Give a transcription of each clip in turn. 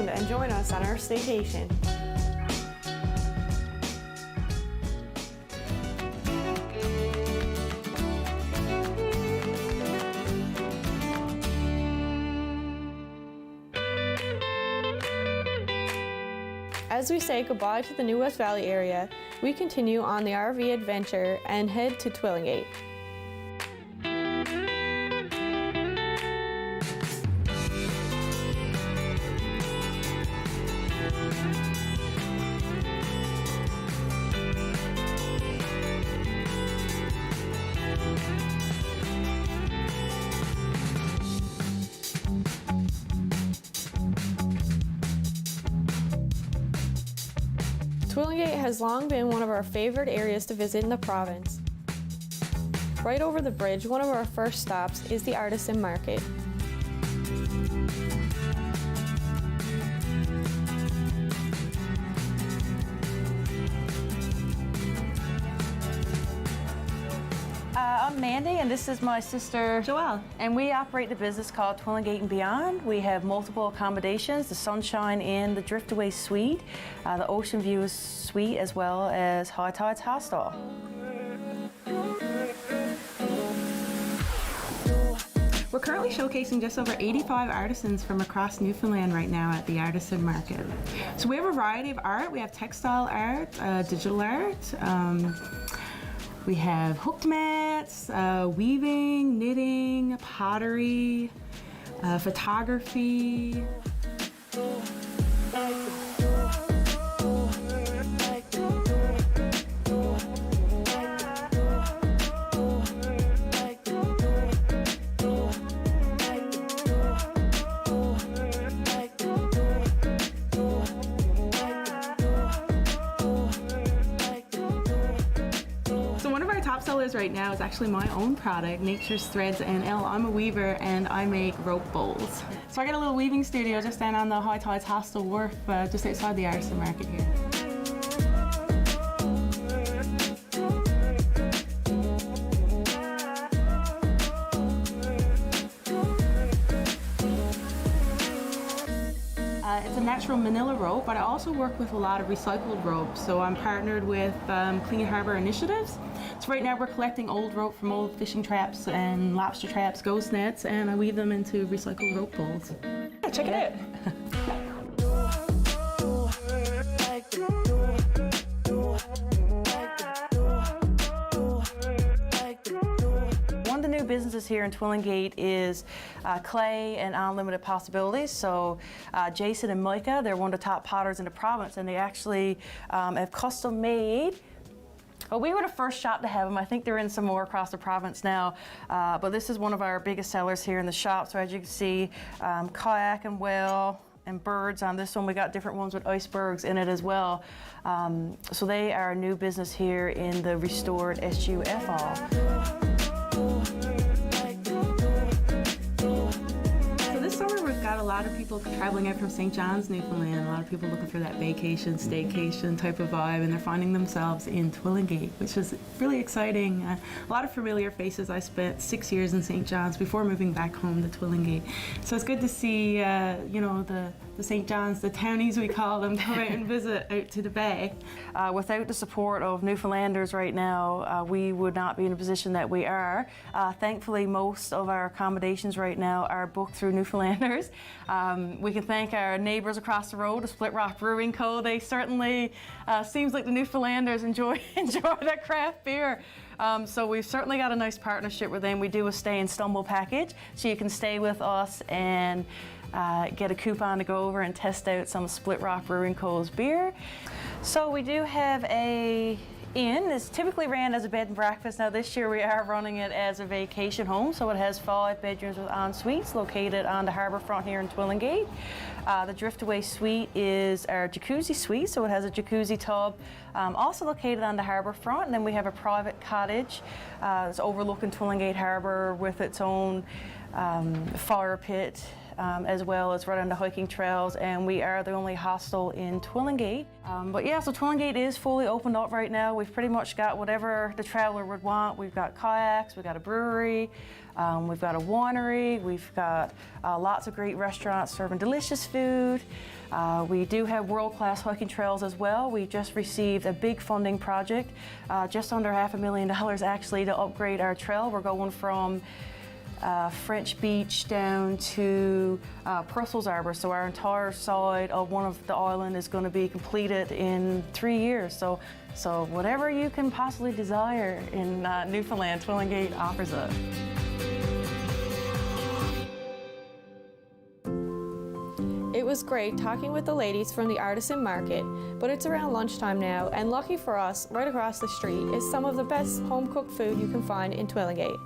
around and join us on our staycation. As we say goodbye to the New West Valley area, we continue on the RV adventure and head to Twillingate. Twillingate has long been one of our favorite areas to visit in the province. Right over the bridge, one of our first stops is the Artisan Market. I'm Mandy, and this is my sister Joelle. And we operate the business called Twillingate and Beyond. We have multiple accommodations, the Sunshine Inn, the Driftaway Suite, the Ocean View Suite, as well as High Tides Hostel. We're currently showcasing just over 85 artisans from across Newfoundland right now at the Artisan Market. So we have a variety of art. We have textile art, digital art, we have hooked mats, weaving, knitting, pottery, photography. Top sellers right now is actually my own product, Picturesque NL. I'm a weaver and I make rope bowls. So I got a little weaving studio just down on the High Tides Hostel Wharf, just outside the Artisan Market here. It's a natural manila rope, but I also work with a lot of recycled rope. So I'm partnered with Clean Harbour Initiatives. So right now we're collecting old rope from old fishing traps and lobster traps, ghost nets, and I weave them into recycled rope bowls. Yeah, check it out. One of the new businesses here in Twillingate is clay and unlimited possibilities. So Jason and Micah, they're one of the top potters in the province, and they actually have custom made. Well, we were the first shop to have them. I think they're in some more across the province now, but this is one of our biggest sellers here in the shop. So as you can see, kayak and whale and birds on this one. We got different ones with icebergs in it as well. So they are a new business here in the restored SUFL. Got a lot of people traveling out from St. John's, Newfoundland, a lot of people looking for that vacation, staycation type of vibe, and they're finding themselves in Twillingate, which is really exciting. A lot of familiar faces. I spent 6 years in St. John's before moving back home to Twillingate. So it's good to see, you know, the St. John's, the townies we call them, come out and visit out to the bay. Without the support of Newfoundlanders right now, we would not be in the position that we are. Thankfully, most of our accommodations right now are booked through Newfoundlanders. We can thank our neighbors across the road, the Split Rock Brewing Co. They certainly, seems like the Newfoundlanders enjoy that craft beer. So we've certainly got a nice partnership with them. We do a stay and stumble package, so you can stay with us and get a coupon to go over and test out some of Split Rock Brewing Co.'s beer. So we do have a inn. It's typically ran as a bed and breakfast. Now this year we are running it as a vacation home, so it has 5 bedrooms with en-suites located on the harbour front here in Twillingate. The Driftaway Suite is our jacuzzi suite, so it has a jacuzzi tub, also located on the harbour front. And then we have a private cottage that's overlooking Twillingate Harbour with its own fire pit, as well as right on the hiking trails, and we are the only hostel in Twillingate. But yeah, so Twillingate is fully opened up right now. We've pretty much got whatever the traveler would want. We've got kayaks, we've got a brewery, we've got a winery, we've got lots of great restaurants serving delicious food. We do have world-class hiking trails as well. We just received a big funding project, just under $500,000 actually, to upgrade our trail. We're going from French Beach down to Purcell's Arbor, so our entire side of one of the island is going to be completed in 3 years. So whatever you can possibly desire in Newfoundland, Twillingate offers it. It was great talking with the ladies from the Artisan Market, but it's around lunchtime now, and lucky for us, right across the street is some of the best home-cooked food you can find in Twillingate.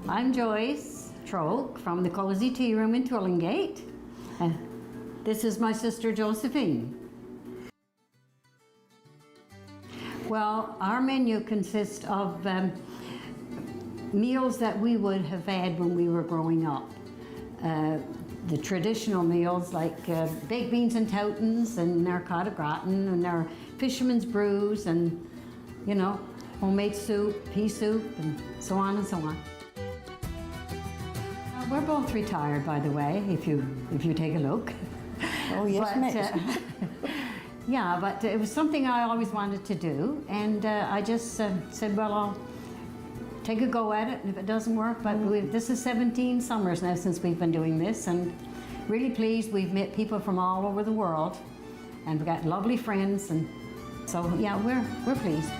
I'm Joyce Troke from the Cozy Tea Room in Twillingate. This is my sister Josephine. Well, our menu consists of meals that we would have had when we were growing up. The traditional meals like baked beans and toutons and our cod au gratin and our fisherman's brews and, you know, homemade soup, pea soup, and so on and so on. We're both retired, by the way, if you take a look. Oh, yes, miss. Yeah, but it was something I always wanted to do, and I just said, well, I'll take a go at it, and if it doesn't work, but this is 17 summers now since we've been doing this, and really pleased. We've met people from all over the world, and we've got lovely friends, and so yeah, we're pleased.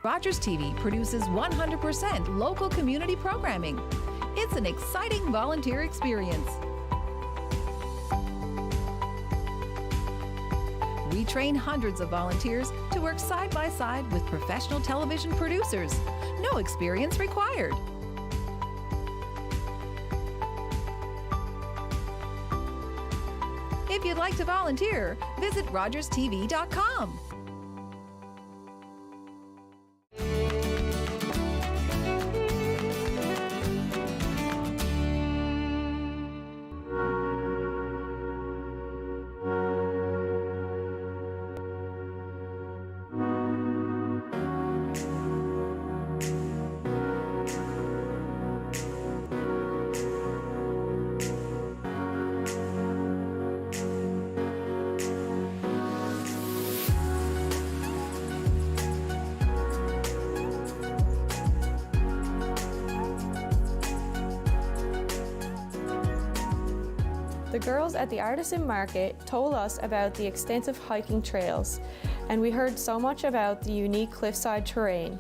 Rogers TV produces 100% local community programming. It's an exciting volunteer experience. We train hundreds of volunteers to work side by side with professional television producers. No experience required. If you'd like to volunteer, visit rogerstv.com. The girls at the Artisan Market told us about the extensive hiking trails, and we heard so much about the unique cliffside terrain.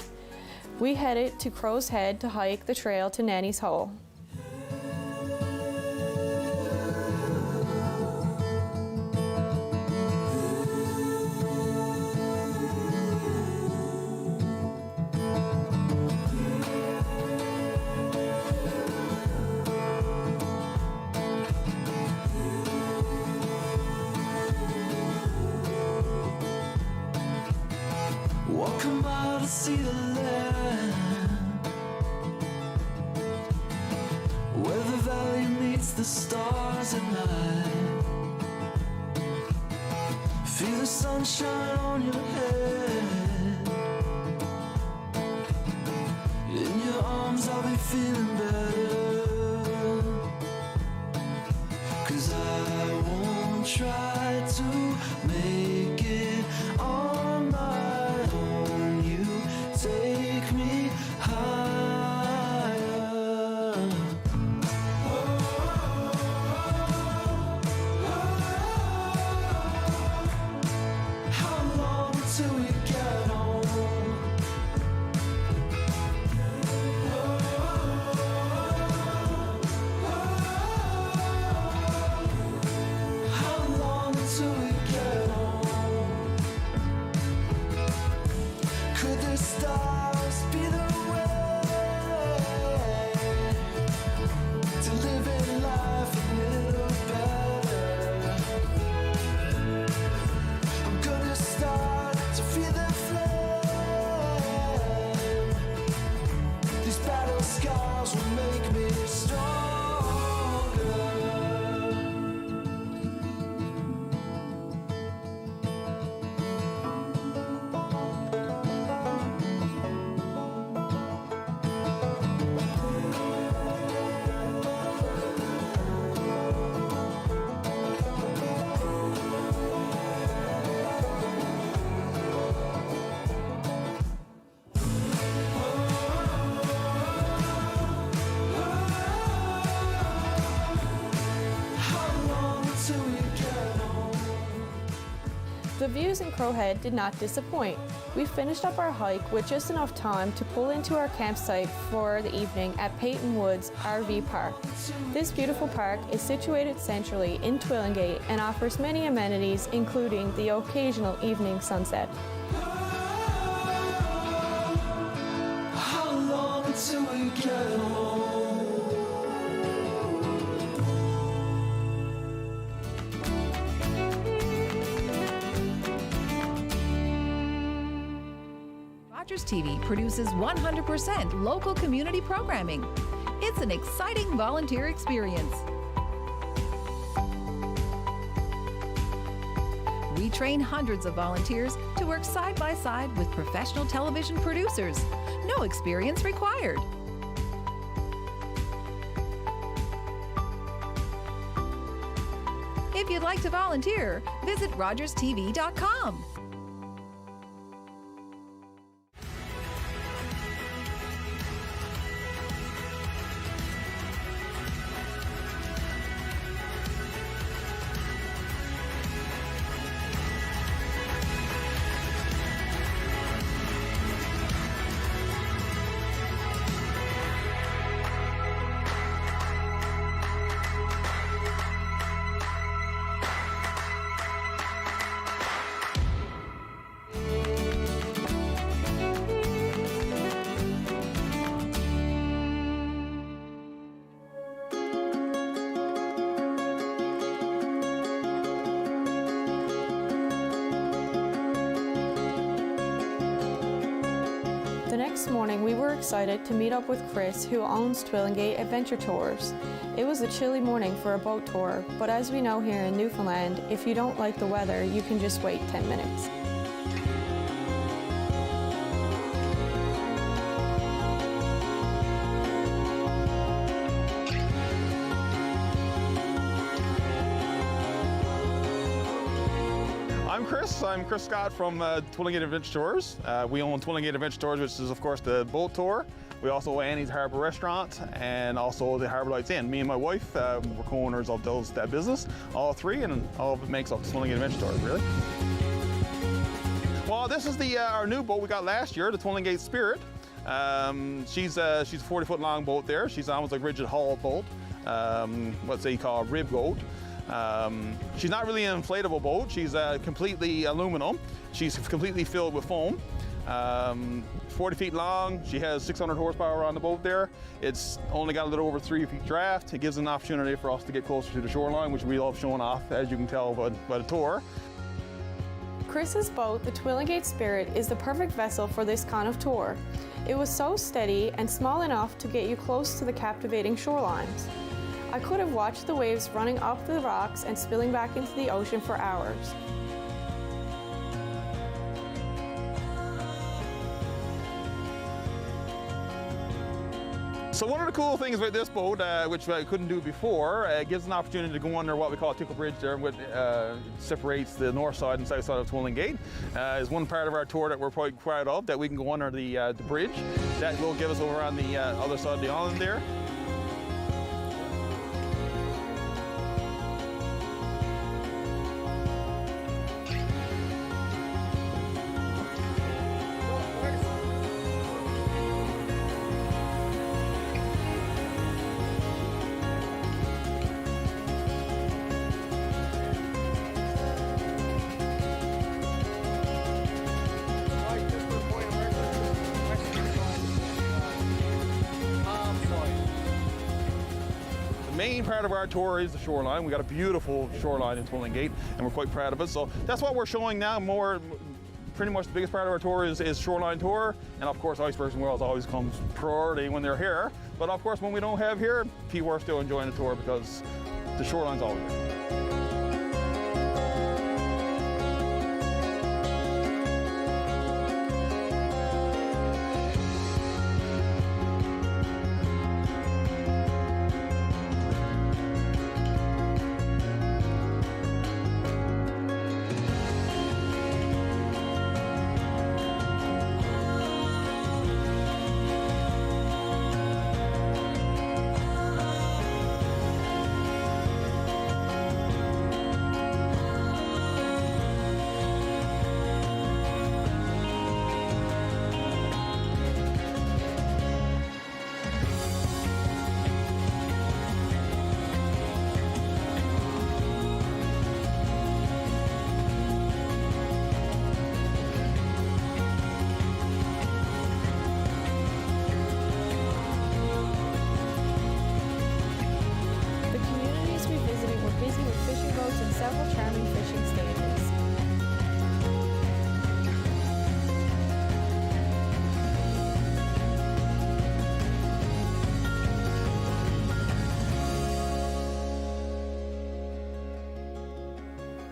We headed to Crow's Head to hike the trail to Nanny's Hole. Walk a mile to see the land, where the valley meets the stars at night. Feel the sunshine on your head. In your arms I'll be feeling better, 'cause I won't try to make it on my own. You take me higher. How long till we stars be the way to living life a little better. I'm gonna start to feel the flame. These battle scars will make me stronger. The views in Crow Head did not disappoint. We finished up our hike with just enough time to pull into our campsite for the evening at Peyton Woods RV Park. This beautiful park is situated centrally in Twillingate and offers many amenities, including the occasional evening sunset. How long until we get home? Rogers TV produces 100% local community programming. It's an exciting volunteer experience. We train hundreds of volunteers to work side by side with professional television producers. No experience required. If you'd like to volunteer, visit rogerstv.com. The next morning, we were excited to meet up with Chris, who owns Twillingate Adventure Tours. It was a chilly morning for a boat tour, but as we know here in Newfoundland, if you don't like the weather, you can just wait 10 minutes. I'm Chris Scott from Twillingate Adventure Tours. We own Twillingate Adventure Tours, which is of course the boat tour. We also own Annie's Harbour Restaurant and also the Harbour Lights Inn. Me and my wife, we're co-owners of that business, all three, and all of it makes up Twillingate Adventure Tours, really. Well, this is our new boat we got last year, the Twillingate Spirit. She's a 40-foot long boat there. She's almost like rigid hull boat. What they call a rib boat. She's not really an inflatable boat. She's completely aluminum. She's completely filled with foam. 40 feet long. She has 600 horsepower on the boat there. It's only got a little over 3 feet draft. It gives an opportunity for us to get closer to the shoreline, which we love showing off, as you can tell by the tour. Chris's boat, the Twillingate Spirit, is the perfect vessel for this kind of tour. It was so steady and small enough to get you close to the captivating shorelines. I could have watched the waves running up the rocks and spilling back into the ocean for hours. So one of the cool things about this boat, which I couldn't do before, it gives an opportunity to go under what we call a tickle bridge there, which separates the north side and south side of Twillingate. Is one part of our tour that we're quite proud of, that we can go under the bridge. That will give us over on the other side of the island there. main part of our tour is the shoreline. We got a beautiful shoreline in Twillingate, and we're quite proud of it. So that's what we're showing now. Pretty much the biggest part of our tour is Shoreline Tour, and of course Icebergs and Whales always comes priority when they're here. But of course when we don't have here, people are still enjoying the tour because the shoreline's always there.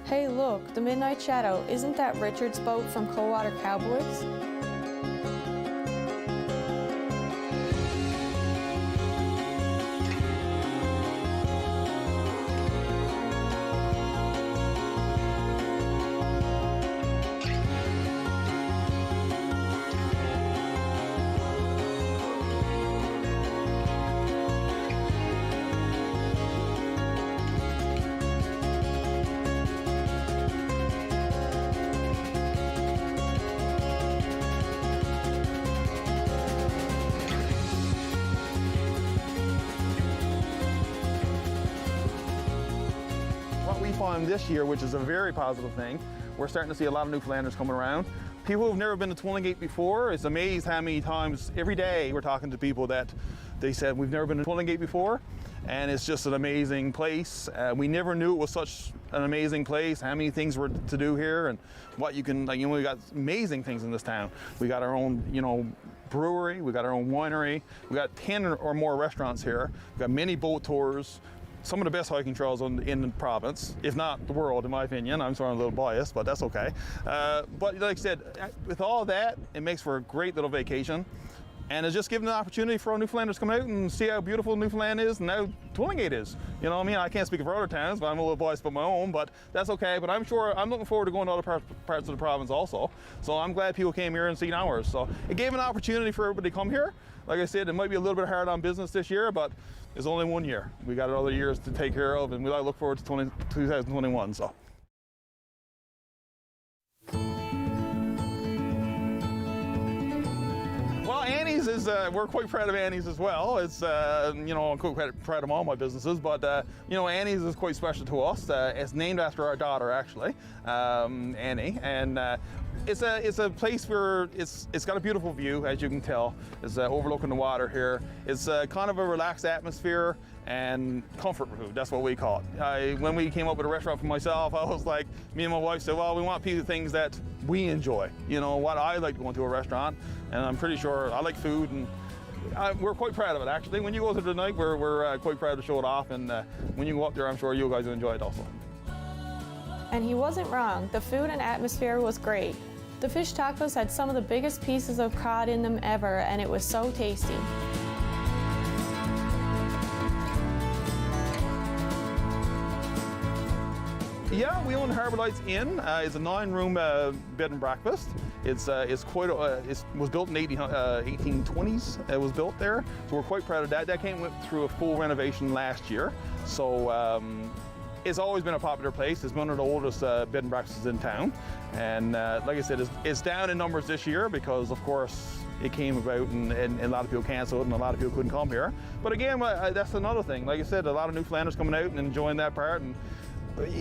Hey look, the Midnight Shadow, isn't that Richard's boat from Coldwater Cowboys? This year, which is a very positive thing, we're starting to see a lot of Newfoundlanders coming around. People who've never been to Twillingate before, it's amazed how many times every day we're talking to people that they said we've never been to Twillingate before, and it's just an amazing place. We never knew it was such an amazing place, how many things were to do here, and what you can, like, we got amazing things in this town. We got our own, brewery, we got our own winery, we got 10 or more restaurants here, we got many boat tours, some of the best hiking trails in the province, if not the world, in my opinion. I'm sorry, I'm a little biased, but that's okay. But like I said, with all that, it makes for a great little vacation. And it's just giving an opportunity for our Newfoundlanders to come out and see how beautiful Newfoundland is and how Twillingate is. You know what I mean? I can't speak for other towns, but I'm a little biased about my own, but that's okay. But I'm looking forward to going to other parts of the province also. So I'm glad people came here and seen ours. So it gave an opportunity for everybody to come here. Like I said, it might be a little bit hard on business this year, but it's only 1 year. We got other years to take care of, and we look forward to 2021. So. Well, Annie's is, we're quite proud of Annie's as well. It's, I'm quite proud of all my businesses, but, Annie's is quite special to us. It's named after our daughter, actually, Annie, and it's a place where it's got a beautiful view, as you can tell. It's overlooking the water here. It's kind of a relaxed atmosphere and comfort food, that's what we call it. When we came up with a restaurant for myself, I was like, me and my wife said, well, we want things that we enjoy. What I like going to a restaurant, and I'm pretty sure I like food, and we're quite proud of it, actually. When you go to the night, we're quite proud to show it off, and when you go up there, I'm sure you guys will enjoy it also. And he wasn't wrong. The food and atmosphere was great. The fish tacos had some of the biggest pieces of cod in them ever, and it was so tasty. Yeah, we own Harbour Lights Inn. It's a 9-room bed and breakfast. It was built in 1820s. It was built there, so we're quite proud of that. That went through a full renovation last year. So it's always been a popular place. It's one of the oldest bed and breakfasts in town. And like I said, it's down in numbers this year because, of course, it came about and a lot of people canceled and a lot of people couldn't come here. But again, that's another thing. Like I said, a lot of Newfoundlanders coming out and enjoying that part. And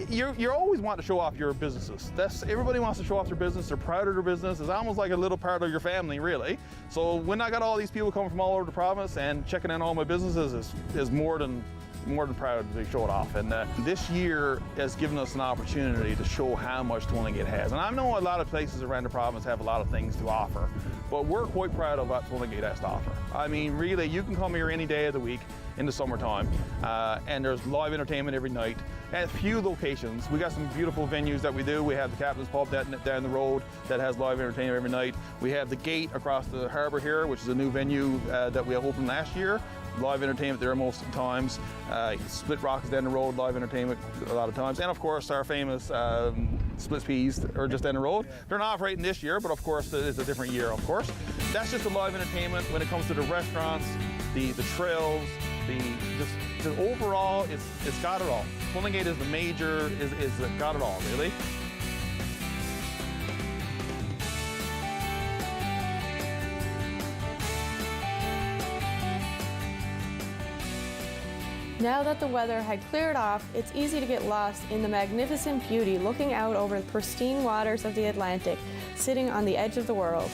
you always want to show off your businesses. Everybody wants to show off their business. They're proud of their business. It's almost like a little part of your family, really. So when I got all these people coming from all over the province and checking in all my businesses is more than more than proud to show it off. And this year has given us an opportunity to show how much Twillingate has. And I know a lot of places around the province have a lot of things to offer, but we're quite proud of what Twillingate has to offer. I mean, really, you can come here any day of the week in the summertime, and there's live entertainment every night at a few locations. We got some beautiful venues that we do. We have the Captain's Pub down the road that has live entertainment every night. We have the Gate across the harbour here, which is a new venue that we opened last year. Live entertainment there most of the times. Split Rock is down the road, live entertainment a lot of times. And of course our famous Split Peas are just down the road. They're not operating this year, but of course it's a different year, of course. That's just the live entertainment. When it comes to the restaurants, the trails, the overall, it's got it all. Twillingate is the major, is got it all, really. Now that the weather had cleared off, it's easy to get lost in the magnificent beauty looking out over the pristine waters of the Atlantic, sitting on the edge of the world.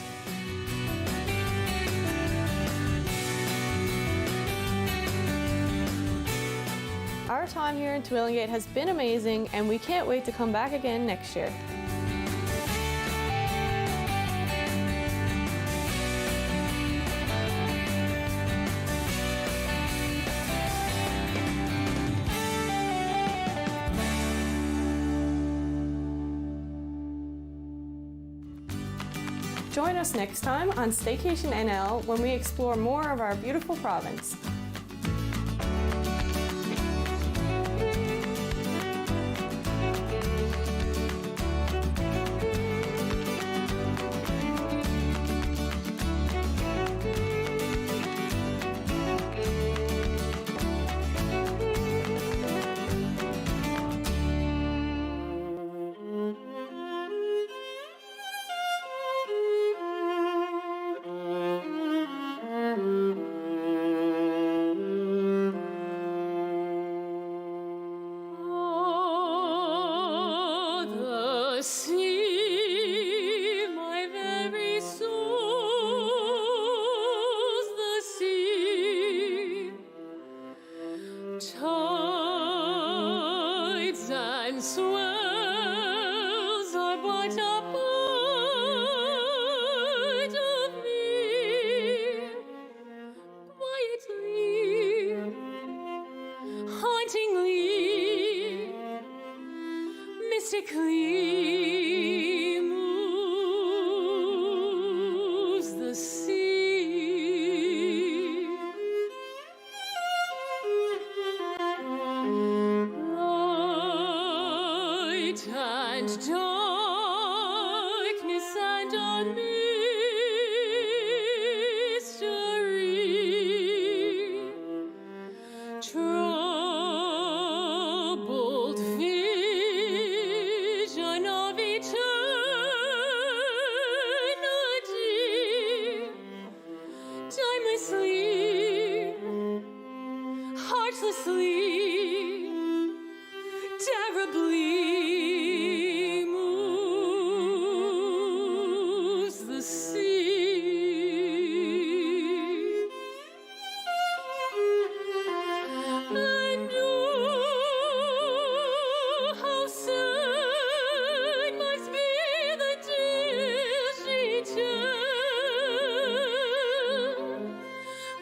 Our time here in Twillingate has been amazing, and we can't wait to come back again next year. Join us next time on Staycation NL when we explore more of our beautiful province. Mystically moves the sea. Light and darkness and a mystery. Troubled vision of eternity, timelessly, heartlessly, terribly moves the sea. And oh, how sad must be the tale she tells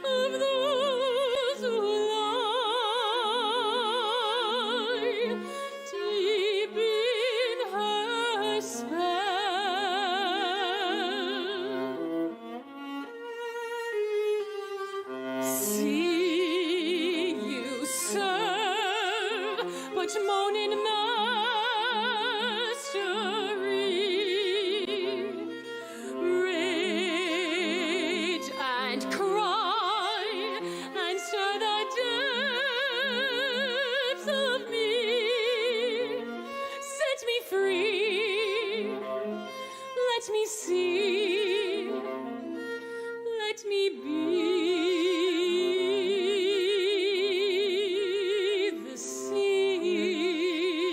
of those who lie deep in her spell. See you serve, but moan in mastery. Rage and cry and stir the depths of me. Set me free. Let me see. Let me be the sea.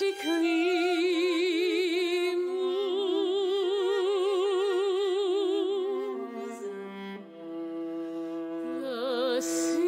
frantically moves the sea.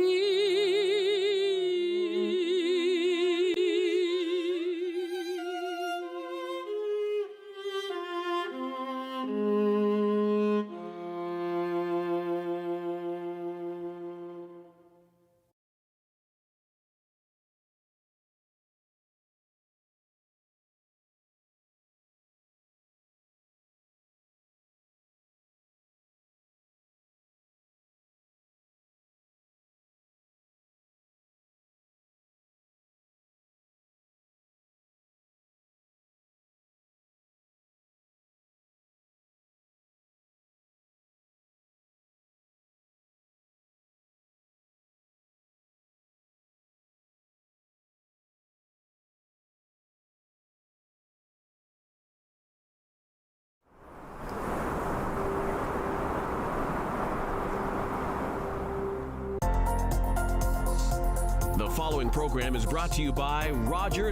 The following program is brought to you by Roger